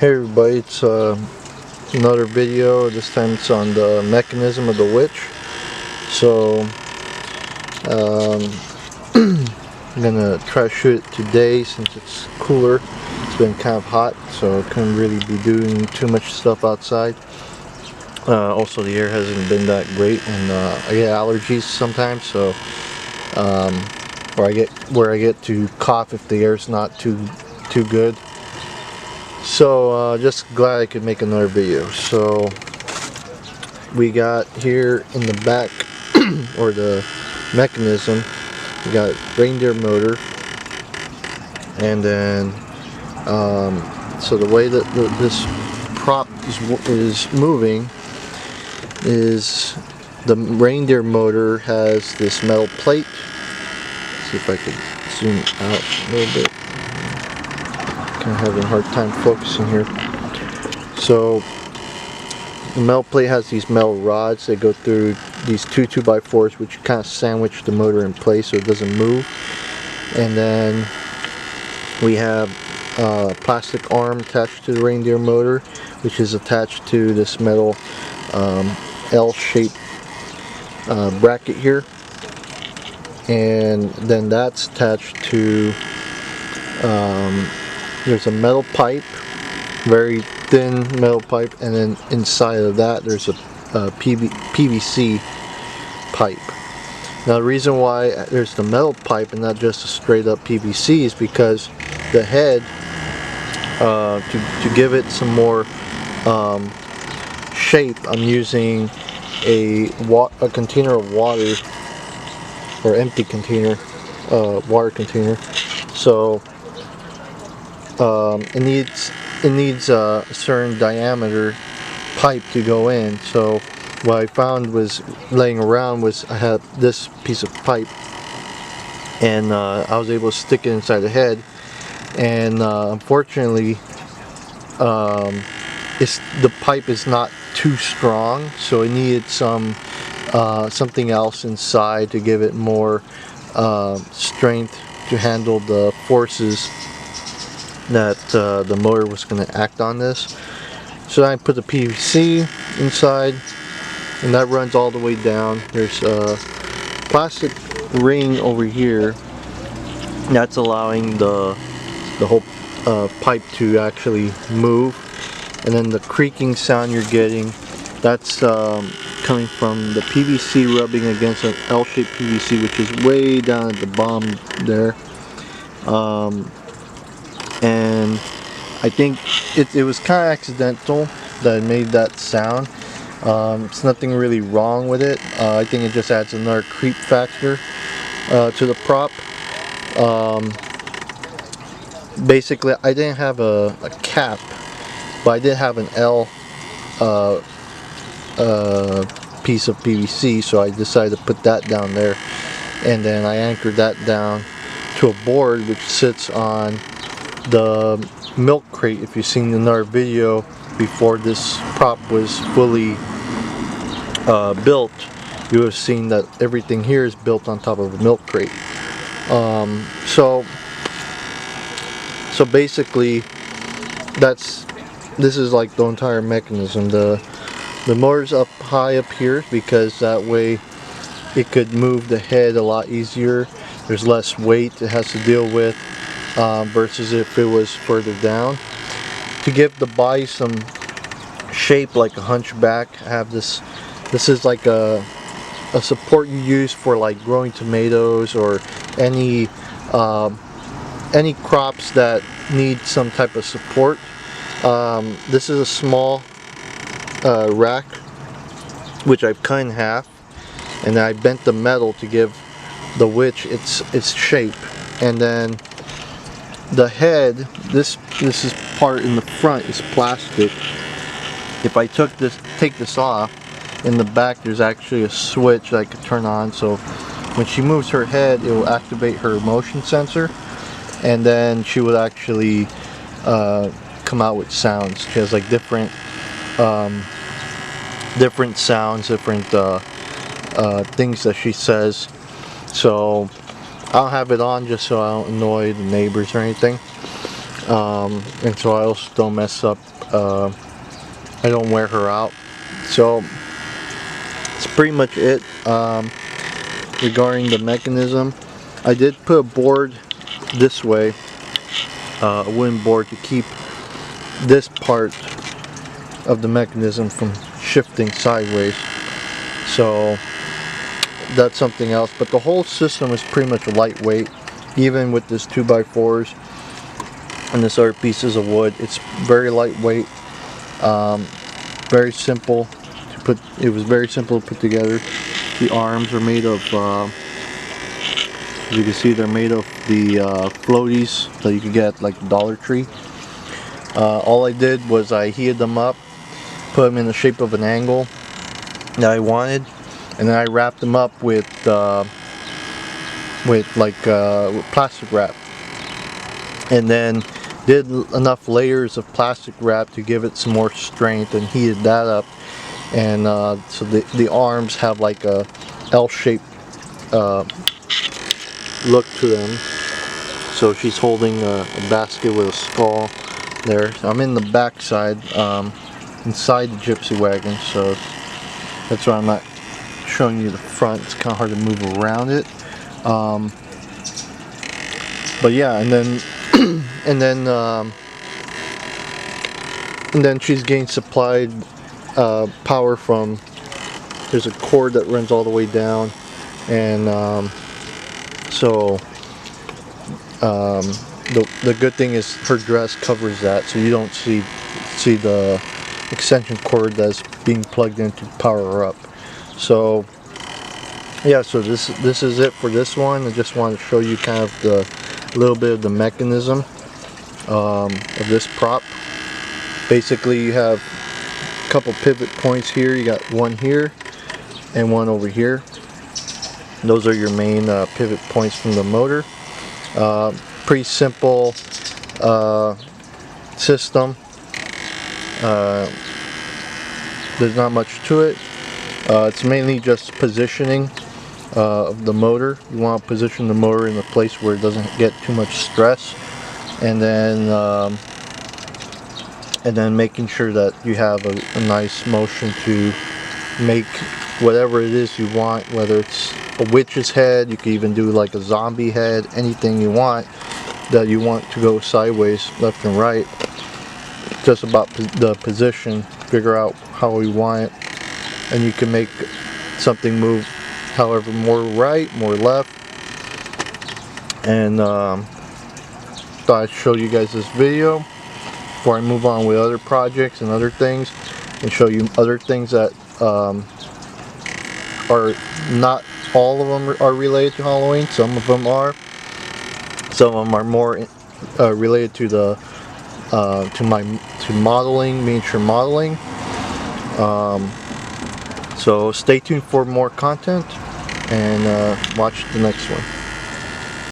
Hey everybody, it's another video. This time it's on the mechanism of the witch. So I'm gonna try to shoot it today since it's cooler. It's been kind of hot, so I couldn't really be doing too much stuff outside. Also, the air hasn't been that great, and I get allergies sometimes. So where I get to cough if the air's not too good. So just glad I could make another video. So we got here in the back or the mechanism, we got reindeer motor, and then so the way that this prop is moving is the reindeer motor has this metal plate. Let's see if I can zoom out a little bit. Kind of having a hard time focusing here. So the metal plate has these metal rods that go through these two 2x4s, which kind of sandwich the motor in place so it doesn't move. And then we have a plastic arm attached to the reindeer motor, which is attached to this metal L-shaped bracket here. And then that's attached to there's a metal pipe, very thin metal pipe, and then inside of that there's a PVC pipe. Now the reason why there's the metal pipe and not just a straight up PVC is because the head, to give it some more shape, I'm using a container of water, or empty container, water container. So it needs a certain diameter pipe to go in. So what I found was laying around was I had this piece of pipe, and I was able to stick it inside the head. And unfortunately, the pipe is not too strong, so it needed something else inside to give it more strength to handle the forces that the motor was going to act on this. So I put the PVC inside, and that runs all the way down. There's a plastic ring over here that's allowing the whole pipe to actually move. And then the creaking sound you're getting, that's coming from the PVC rubbing against an L-shaped PVC, which is way down at the bottom there. And I think it was kind of accidental that it made that sound. It's nothing really wrong with it. I think it just adds another creep factor to the prop. Basically, I didn't have a cap, but I did have an L piece of PVC, so I decided to put that down there, and then I anchored that down to a board which sits on the milk crate. If you've seen another video before this prop was fully built, you would have seen that everything here is built on top of a milk crate. So basically this is like the entire mechanism. The motor's up high up here because that way it could move the head a lot easier. There's less weight it has to deal with versus if it was further down. To give the body some shape like a hunchback, I have this is like a support you use for like growing tomatoes or any crops that need some type of support. This is a small rack which I've cut in half, and I bent the metal to give the witch its shape. And then the head, this is part in the front is plastic. If I take this off, in the back there's actually a switch that I could turn on, so when she moves her head it will activate her motion sensor, and then she would actually come out with sounds. She has like different sounds, different things that she says. So I'll have it on just so I don't annoy the neighbors or anything. and so I also don't mess up, I don't wear her out. So that's pretty much it regarding the mechanism. I did put a board this way, a wooden board, to keep this part of the mechanism from shifting sideways. So that's something else, but the whole system is pretty much lightweight, even with this 2x4s and this other pieces of wood. It's very lightweight, very simple to put. It was very simple to put together. The arms are made of, as you can see, they're made of the floaties that you can get at, like, Dollar Tree. All I did was I heated them up, put them in the shape of an angle that I wanted, and then I wrapped them up with plastic wrap, and then did enough layers of plastic wrap to give it some more strength, and heated that up, and so the arms have like a L-shaped look to them. So she's holding a basket with a skull there. So I'm in the back side, inside the gypsy wagon, so that's why I'm not showing you the front. It's kind of hard to move around it. But yeah, and then and then she's getting supplied power from, there's a cord that runs all the way down, and the good thing is her dress covers that, so you don't see the extension cord that's being plugged in to power her up. So yeah, so this is it for this one. I just wanted to show you kind of the little bit of the mechanism of this prop. Basically, you have a couple pivot points here. You got one here and one over here. Those are your main pivot points from the motor. Pretty simple system. There's not much to it. It's mainly just positioning of the motor. You want to position the motor in a place where it doesn't get too much stress, and then making sure that you have a nice motion to make whatever it is you want, whether it's a witch's head, you can even do like a zombie head, anything you want that you want to go sideways, left and right. Just about the position, figure out how you want it, and you can make something move however, more right, more left. And thought I'd show you guys this video before I move on with other projects and other things, and show you other things that are not all of them are related to Halloween. Some of them are. Some of them are more related to the to modeling, miniature modeling. So stay tuned for more content, and watch the next one.